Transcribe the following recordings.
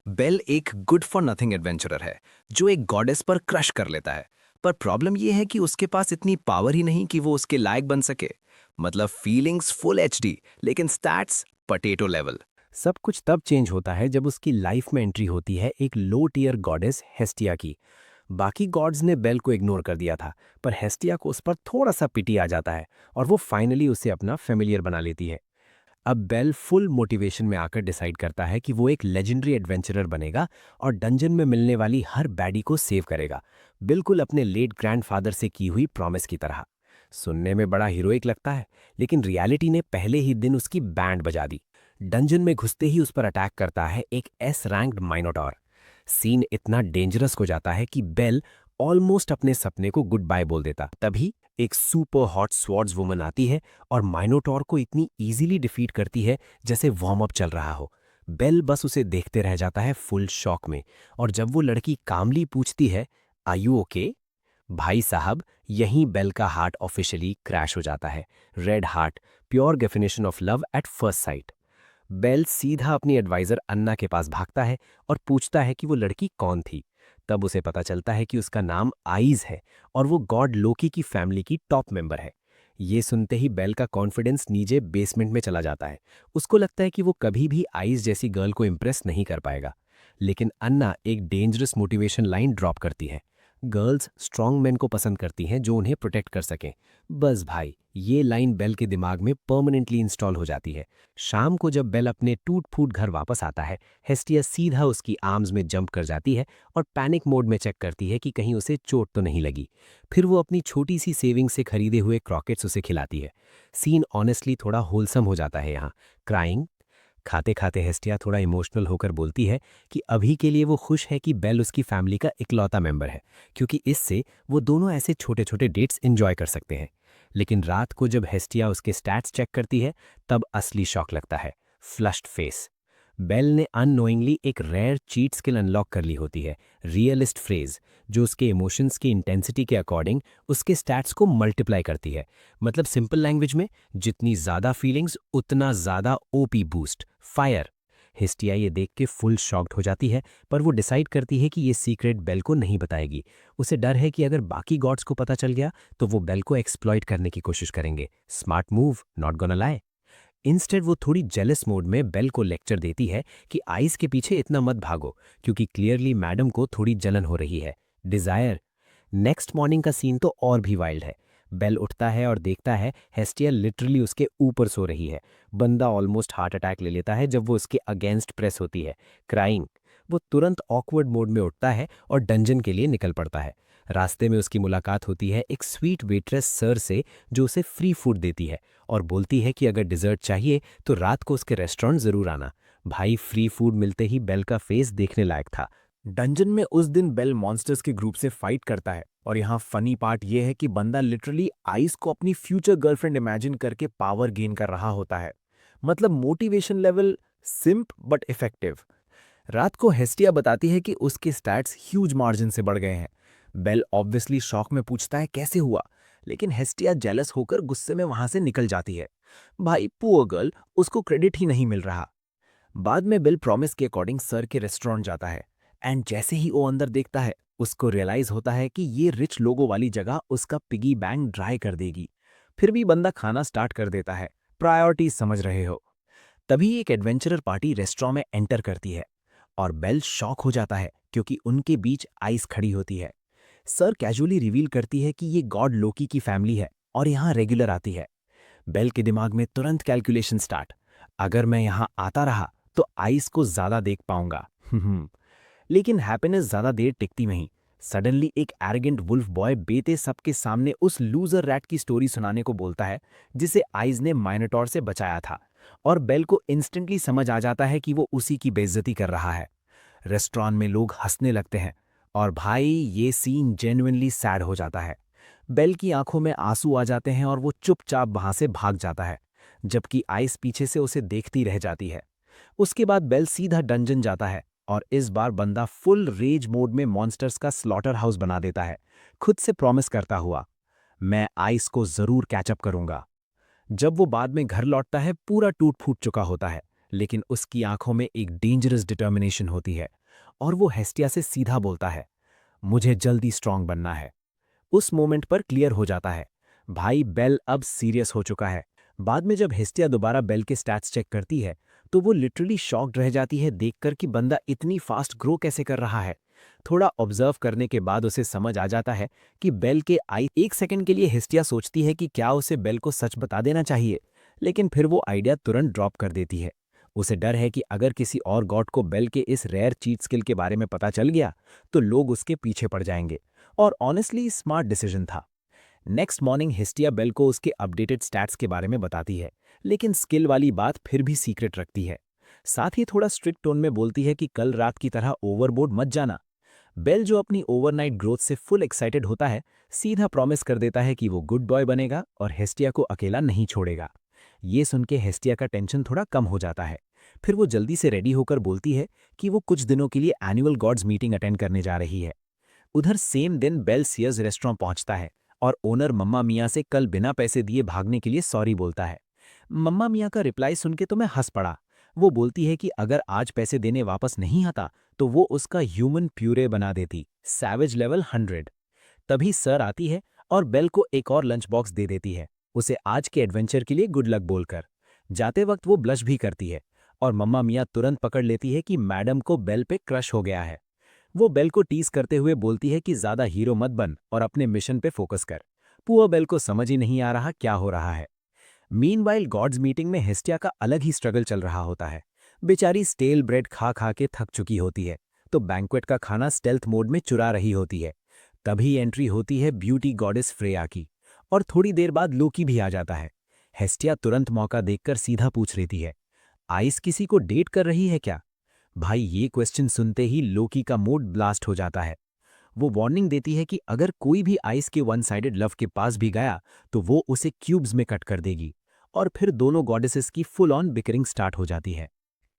Bell एक good for nothing adventurer है जो एक गॉडेस पर क्रश कर लेता है। पर प्रॉब्लम यह है कि उसके पास इतनी पावर ही नहीं कि वो उसके लायक बन सके। मतलब फीलिंग्स फुल एचडी, लेकिन स्टैट्स पटेटो लेवल। सब कुछ तब चेंज होता है जब उसकी लाइफ में एंट्री होती है एक लो टियर गॉडेस हेस्टिया की। बाकी गॉड्स ने बेल को इग्नोर कर दिया था, पर हेस्टिया को उस पर थोड़ा सा पिटी आ जाता है और वो फाइनली उसे अपना फेमिलियर बना लेती है। अब बेल फुल मोटिवेशन में आकर डिसाइड करता है कि वो एक लेजेंडरी एडवेंचरर बनेगा और डंजन में मिलने वाली हर बैडी को सेव करेगा, बिल्कुल अपने लेट ग्रैंडफादर से की हुई प्रॉमिस की तरह। सुनने में बड़ा हीरोइक लगता है, लेकिन रियलिटी ने पहले ही दिन उसकी बैंड बजा दी। डंजन में घुसते ही उस पर अटैक करता है एक एस रैंक्ड माइनोटॉर। सीन इतना डेंजरस हो जाता है कि बेल ऑलमोस्ट अपने सपने को गुड बाय बोल देता। तभी एक सुपर हॉट स्वॉर्ड्स वुमन आती है और माइनोटॉर को इतनी इजीली डिफीट करती है जैसे वार्म अप चल रहा हो। बेल बस उसे देखते रह जाता है फुल शॉक में। और जब वो लड़की कामली पूछती है, आर यू ओके, भाई साहब, यहीं बेल का हार्ट ऑफिशियली क्रैश हो जाता है। Red heart, pure definition of love at first sight. बेल सीधा अपनी एडवाइजर अन्ना के पास भागता है और पूछता है कि वो लड़की कौन थी। तब उसे पता चलता है कि उसका नाम आइज है और वो गॉड लोकी की फैमिली की टॉप मेंबर है। ये सुनते ही बेल का कॉन्फिडेंस नीचे बेसमेंट में चला जाता है। उसको लगता है कि वो कभी भी आइज जैसी गर्ल को इम्प्रेस नहीं कर पाएगा। लेकिन अन्ना एक डेंजरस मोटिवेशन लाइन ड्रॉप करती है। गर्ल्स स्ट्रॉन्ग मैन को पसंद करती हैं जो उन्हें प्रोटेक्ट कर सकें। बस भाई, ये लाइन बेल के दिमाग में परमानेंटली इंस्टॉल हो जाती है। शाम को जब बेल अपने टूट फूट घर वापस आता है, हेस्टिया सीधा उसकी आर्म्स में जंप कर जाती है और पैनिक मोड में चेक करती है कि कहीं उसे चोट तो नहीं लगी। फिर वो अपनी छोटी सी सेविंग से खरीदे हुए क्रॉकेट्स उसे खिलाती है। सीन ऑनेस्टली थोड़ा होलसम हो जाता है यहाँ। क्राइंग खाते खाते हेस्टिया थोड़ा इमोशनल होकर बोलती है कि अभी के लिए वो खुश है कि बेल उसकी फैमिली का इकलौता मेंबर है, क्योंकि इससे वो दोनों ऐसे छोटे छोटे डेट्स एंजॉय कर सकते हैं। लेकिन रात को जब हेस्टिया उसके स्टैट्स चेक करती है, तब असली शॉक लगता है। Flushed face. बेल ने अननोइंगली एक रेयर चीट स्किल अनलॉक कर ली होती है, रियलिस्ट फ्रेज, जो उसके इमोशंस की इंटेंसिटी के अकॉर्डिंग उसके स्टैट्स को मल्टीप्लाई करती है। मतलब सिंपल लैंग्वेज में, जितनी ज़्यादा फीलिंग्स उतना ज़्यादा ओपी बूस्ट, फायर। हिस्टिया ये देख के फुल शॉक्ड हो जाती है, पर वो डिसाइड करती है कि ये सीक्रेट बेल को नहीं बताएगी। उसे डर है कि अगर बाकी गॉड्स को पता चल गया तो वो बेल को एक्सप्लॉइट करने की कोशिश करेंगे। Smart move, not gonna lie. Instead वो थोड़ी जेलस मोड में बेल को लेक्चर देती है कि आइस के पीछे इतना मत भागो, क्योंकि क्लियरली मैडम को थोड़ी जलन हो रही है। डिजायर। नेक्स्ट मॉर्निंग का सीन तो और भी वाइल्ड है। बेल उठता है और देखता है हेस्टिया लिटरली उसके ऊपर सो रही है। बंदा ऑलमोस्ट हार्ट अटैक ले लेता है जब वो उसके अगेंस्ट प्रेस होती है। क्राइंग। वो तुरंत ऑकवर्ड मोड में उठता है और डंजन के लिए निकल पड़ता है। रास्ते में उसकी मुलाकात होती है एक स्वीट वेट्रेस सर से, जो उसे फ्री फूड देती है और बोलती है कि अगर डिजर्ट चाहिए तो रात को उसके रेस्टोरेंट जरूर आना। भाई, फ्री फूड मिलते ही बेल का फेस देखने लायक था। डंजन में उस दिन बेल मॉन्स्टर्स के ग्रुप से फाइट करता है और यहाँ फनी पार्ट ये है कि बंदा लिटरली आइस को अपनी फ्यूचर गर्लफ्रेंड इमेजिन करके पावर गेन कर रहा होता है। मतलब मोटिवेशन लेवल सिंप बट इफेक्टिव। रात को हेस्टिया बताती है कि उसके स्टैट्स ह्यूज मार्जिन से बढ़ गए हैं। बेल ऑब्वियसली शॉक में पूछता है कैसे हुआ, लेकिन हेस्टिया जेलस होकर गुस्से में वहां से निकल जाती है। भाई पुअर गर्ल, उसको क्रेडिट ही नहीं मिल रहा। बाद में बिल प्रॉमिस के अकॉर्डिंग सर के रेस्टोरेंट जाता है एंड जैसे ही वो अंदर देखता है, उसको रियलाइज होता है कि ये रिच लोगों वाली जगह उसका पिगी बैंक ड्राई कर देगी। फिर भी बंदा खाना स्टार्ट कर देता है। प्रायोरिटीज समझ रहे हो। तभी एक एडवेंचरर पार्टी रेस्टोरेंट में एंटर करती है और बेल शॉक हो जाता है क्योंकि उनके बीच आइस खड़ी होती है। सर कैजुअली रिवील करती है कि ये गॉड लोकी की फैमिली है और यहाँ रेगुलर आती है। बेल के दिमाग में तुरंत कैलकुलेशन स्टार्ट। अगर मैं यहाँ आता रहा तो आइस को ज्यादा देख पाऊंगा। लेकिन हैप्पीनेस ज्यादा देर टिकती नहीं। सडनली एक एरोगेंट वुल्फ बॉय बेटे सबके सामने उस लूजर रैट की स्टोरी सुनाने को बोलता है जिसे आइज ने माइनोटॉर से बचाया था। और बेल को इंस्टेंटली समझ आ जाता है कि वो उसी की बेइज्जती कर रहा है। रेस्टोरेंट में लोग हंसने लगते हैं और भाई, ये सीन जेन्युइनली सैड हो जाता है। बेल की आंखों में आंसू आ जाते हैं और वो चुपचाप वहां से भाग जाता है, जबकि आइस पीछे से उसे देखती रह जाती है। उसके बाद बेल सीधा डंजन जाता है और इस बार बंदा फुल रेज मोड में मॉन्स्टर्स का स्लॉटर हाउस बना देता है, खुद से प्रॉमिस करता हुआ, मैं आइस को जरूर कैचअप करूंगा। जब वो बाद में घर लौटता है, पूरा टूट फूट चुका होता है, लेकिन उसकी आंखों में एक डेंजरस डिटर्मिनेशन होती है और वो हेस्टिया से सीधा बोलता है, मुझे जल्दी स्ट्रांग बनना है। उस मोमेंट पर क्लियर हो जाता है, भाई बेल अब सीरियस हो चुका है। बाद में जब हेस्टिया दोबारा बेल के स्टैट्स चेक करती है तो वो लिटरली शॉक्ड रह जाती है देखकर कि बंदा इतनी फास्ट ग्रो कैसे कर रहा है। थोड़ा ऑब्जर्व करने के बाद उसे समझ आ जाता है कि बेल के आई एक सेकंड के लिए हेस्टिया सोचती है कि क्या उसे बेल को सच बता देना चाहिए, लेकिन फिर वो आइडिया तुरंत ड्रॉप कर देती है। उसे डर है कि अगर किसी और गॉड को बेल के इस रेयर चीट स्किल के बारे में पता चल गया तो लोग उसके पीछे पड़ जाएंगे। और ऑनेस्टली स्मार्ट डिसीजन था। नेक्स्ट मॉर्निंग हिस्टिया बेल को उसके अपडेटेड स्टैट्स के बारे में बताती है, लेकिन स्किल वाली बात फिर भी सीक्रेट रखती है। साथ ही थोड़ा स्ट्रिक्ट टोन में बोलती है कि कल रात की तरह ओवरबोर्ड मत जाना। बेल जो अपनी ओवरनाइट ग्रोथ से फुल एक्साइटेड होता है, सीधा प्रॉमिस कर देता है कि वो गुड बॉय बनेगा और हेस्टिया को अकेला नहीं छोड़ेगा। ये सुन के हेस्टिया का टेंशन थोड़ा कम हो जाता है। फिर वो जल्दी से रेडी होकर बोलती है कि वो कुछ दिनों के लिए एनुअल गॉड्स मीटिंग अटेंड करने जा रही है। उधर सेम दिन बेल सियर्स रेस्टोरेंट पहुंचता है और ओनर मम्मा मियाँ से कल बिना पैसे दिए भागने के लिए सॉरी बोलता है। मम्मा मियाँ का रिप्लाई सुन के तो मैं हंस पड़ा। वो बोलती है कि अगर आज पैसे देने वापस नहीं आता तो वो उसका ह्यूमन प्यूरे बना देती, सैवेज लेवल 100। तभी सर आती है और बेल को एक और लंच बॉक्स दे देती है, उसे आज के एडवेंचर के लिए गुड लक बोलकर। जाते वक्त वो ब्लश भी करती है और मम्मा मियाँ तुरंत पकड़ लेती है कि मैडम को बेल पे क्रश हो गया है। वो बेल को टीज करते हुए बोलती है कि ज्यादा हीरो मत बन और अपने मिशन पे फोकस कर। पुअर बेल को समझ ही नहीं आ रहा क्या हो रहा है। मीनवाइल गॉड्स मीटिंग में हेस्टिया का अलग ही स्ट्रगल चल रहा होता है। बेचारी स्टेल ब्रेड खा खा के थक चुकी होती है, तो बैंक्वेट का खाना स्टेल्थ मोड में चुरा रही होती है। तभी एंट्री होती है ब्यूटी गॉडेस फ्रेया की, और थोड़ी देर बाद लोकी भी आ जाता है। हेस्टिया तुरंत मौका देखकर सीधा पूछ लेती है, आइस किसी को डेट कर रही है क्या? भाई ये क्वेश्चन सुनते ही लोकी का मूड ब्लास्ट हो जाता है। वो वार्निंग देती है कि अगर कोई भी आइस के वन साइडेड लव के पास भी गया तो वो उसे क्यूब्स में कट कर देगी, और फिर दोनों गॉडेसेस की फुल ऑन बिकरिंग स्टार्ट हो जाती है।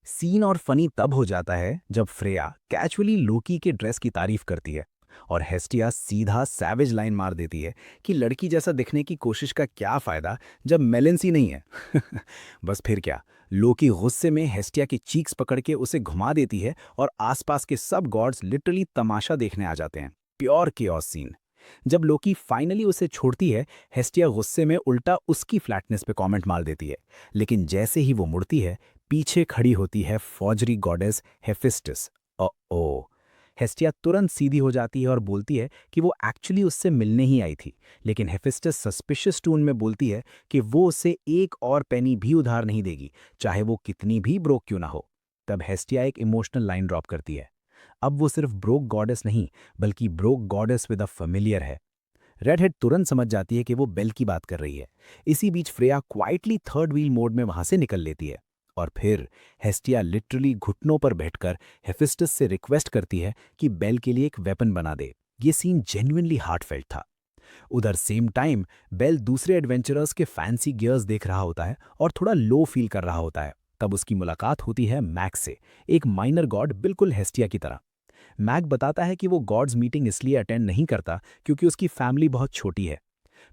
सीन और फनी तब हो जाता है जब फ्रेया कैजुअली लोकी के ड्रेस की तारीफ करती है और हेस्टिया सीधा सैवेज लाइन मार देती है कि लड़की जैसा दिखने की कोशिश का क्या फायदा जब मेलेंसी नहीं है। बस फिर क्या, लोकी गुस्से में हेस्टिया की चीक्स पकड़ के उसे घुमा देती है और आसपास के सब गॉड्स लिटरली तमाशा देखने आ जाते हैं। Pure chaos scene. जब लोकी फाइनली उसे छोड़ती है, हेस्टिया गुस्से में उल्टा उसकी फ्लैटनेस पे कमेंट मार देती है, लेकिन जैसे ही वो मुड़ती है पीछे खड़ी होती है फौजरी गॉडेस हेफिस्टस। ओ हेस्टिया तुरंत सीधी हो जाती है और बोलती है कि वो एक्चुअली उससे मिलने ही आई थी, लेकिन हेफिस्टस सस्पिशियस टोन में बोलती है कि वो उसे एक और पेनी भी उधार नहीं देगी, चाहे वो कितनी भी ब्रोक क्यों ना हो। तब हेस्टिया एक इमोशनल लाइन ड्रॉप करती है, अब वो सिर्फ ब्रोक गॉडेस नहीं बल्कि broke goddess with a familiar है। रेडहेड तुरंत समझ जाती है कि वो बेल की बात कर रही है। इसी बीच Freya quietly third wheel mode में वहां से निकल लेती है, और फिर हेस्टिया लिटरली घुटनों पर बैठकर हेफिस्टस से रिक्वेस्ट करती है कि बेल के लिए एक वेपन बना दे। ये सीन जेन्युइनली हार्टफेल्ट था। उधर सेम टाइम बेल दूसरे एडवेंचरर्स के फैंसी गियर्स देख रहा होता है और थोड़ा लो फील कर रहा होता है। तब उसकी मुलाकात होती है मैक से, एक माइनर गॉड बिल्कुल हेस्टिया की तरह। मैक बताता है कि वो गॉड्स मीटिंग इसलिए अटेंड नहीं करता क्योंकि उसकी फैमिली बहुत छोटी है।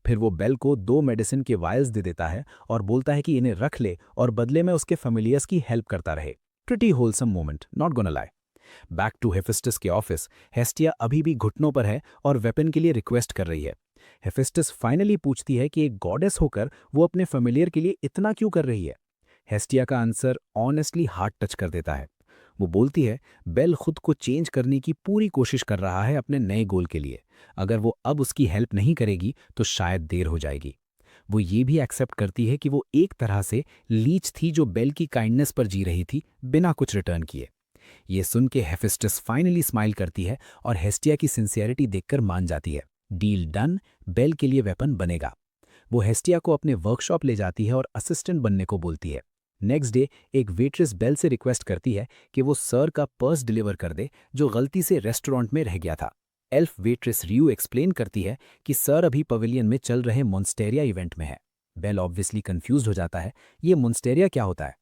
फिर वो बेल को 2 मेडिसिन के वायल्स दे देता है और बोलता है कि इन्हें रख ले और बदले में उसके फेमिलियर्स की हेल्प करता रहे। Pretty wholesome moment, not gonna lie. Back to Hephaestus के ऑफिस, हेस्टिया अभी भी घुटनों पर है और वेपन के लिए रिक्वेस्ट कर रही है। हेफिस्टस फाइनली पूछती है कि एक गॉडेस होकर वो अपने फेमिलियर के लिए इतना क्यों कर रही है। हेस्टिया का आंसर ऑनेस्टली हार्ट टच कर देता है। वो बोलती है बेल खुद को चेंज करने की पूरी कोशिश कर रहा है अपने नए गोल के लिए। अगर वो अब उसकी हेल्प नहीं करेगी तो शायद देर हो जाएगी। वो ये भी एक्सेप्ट करती है कि वो एक तरह से लीच थी जो बेल की काइंडनेस पर जी रही थी बिना कुछ रिटर्न किए। ये सुन के हेफिस्टस फाइनली स्माइल करती है और हेस्टिया की सिंसियरिटी देखकर मान जाती है। डील डन, बेल के लिए वेपन बनेगा। वो हेस्टिया को अपने वर्कशॉप ले जाती है और असिस्टेंट बनने को बोलती है। नेक्स्ट डे एक वेट्रेस बेल से रिक्वेस्ट करती है कि वो सर का पर्स डिलीवर कर दे जो गलती से रेस्टोरेंट में रह गया था। एल्फ वेट्रेस रियू एक्सप्लेन करती है कि सर अभी पवेलियन में चल रहे मोन्स्टेरिया इवेंट में है। बेल ऑब्वियसली कंफ्यूज हो जाता है, ये मोन्स्टेरिया क्या होता है।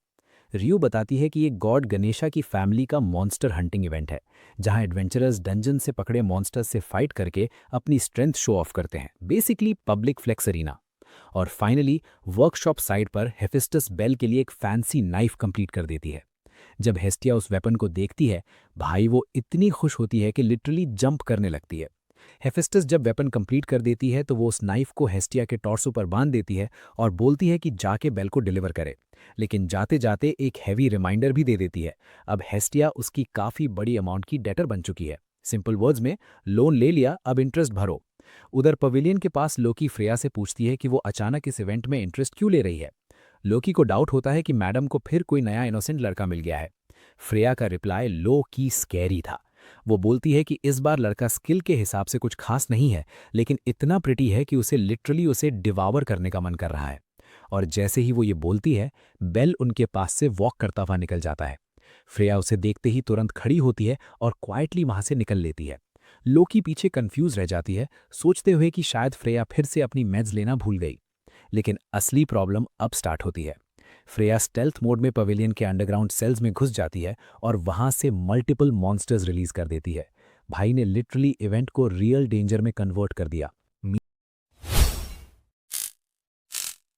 रियू बताती है कि ये गॉड गणेशा की फैमिली का मॉन्स्टर हंटिंग इवेंट है, जहां एडवेंचरर्स डंजन से पकड़े मॉन्स्टर्स से फाइट करके अपनी स्ट्रेंथ शो ऑफ करते हैं, बेसिकली पब्लिक फ्लेक्स अरीना। और फाइनली वर्कशॉप साइट पर हेफेस्टस बेल के लिए एक फैंसी नाइफ कंप्लीट कर देती है। जब हेस्टिया उस वेपन को देखती है, भाई वो इतनी खुश होती है कि लिटरली जंप करने लगती है। हेफेस्टस जब वेपन कंप्लीट कर देती है तो वो उस नाइफ को हेस्टिया के टॉर्सो पर बांध देती है और बोलती है कि जाके बेल को डिलीवर करे। लेकिन जाते जाते एक हैवी रिमाइंडर भी दे देती है। अब हेस्टिया उसकी काफ़ी बड़ी अमाउंट की डेटर बन चुकी है। सिंपल वर्ड्स में, लोन ले लिया, अब इंटरेस्ट भरो। उधर पवेलियन के पास लोकी फ्रेया से पूछती है कि वो अचानक इस इवेंट में इंटरेस्ट क्यों ले रही है। लोकी को डाउट होता है कि मैडम को फिर कोई नया इनोसेंट लड़का मिल गया है। फ्रेया का रिप्लाई लो की स्कैरी था। वो बोलती है कि इस बार लड़का स्किल के हिसाब से कुछ खास नहीं है, लेकिन इतना प्रिटी है कि उसे लिटरली उसे डिवावर करने का मन कर रहा है। और जैसे ही वो ये बोलती है, बेल उनके पास से वॉक करता हुआ निकल जाता है। फ्रेया उसे देखते ही तुरंत खड़ी होती है और क्वाइटली वहां से निकल लेती है। लोकी पीछे कंफ्यूज रह जाती है, सोचते हुए कि शायद फ्रेया फिर से अपनी मेड्स लेना भूल गई। लेकिन असली प्रॉब्लम अब स्टार्ट होती है। फ्रेया स्टेल्थ मोड में पवेलियन के अंडरग्राउंड सेल्स में घुस जाती है और वहां से मल्टीपल मॉन्स्टर्स रिलीज कर देती है। भाई ने लिटरली इवेंट को रियल डेंजर में कन्वर्ट कर दिया।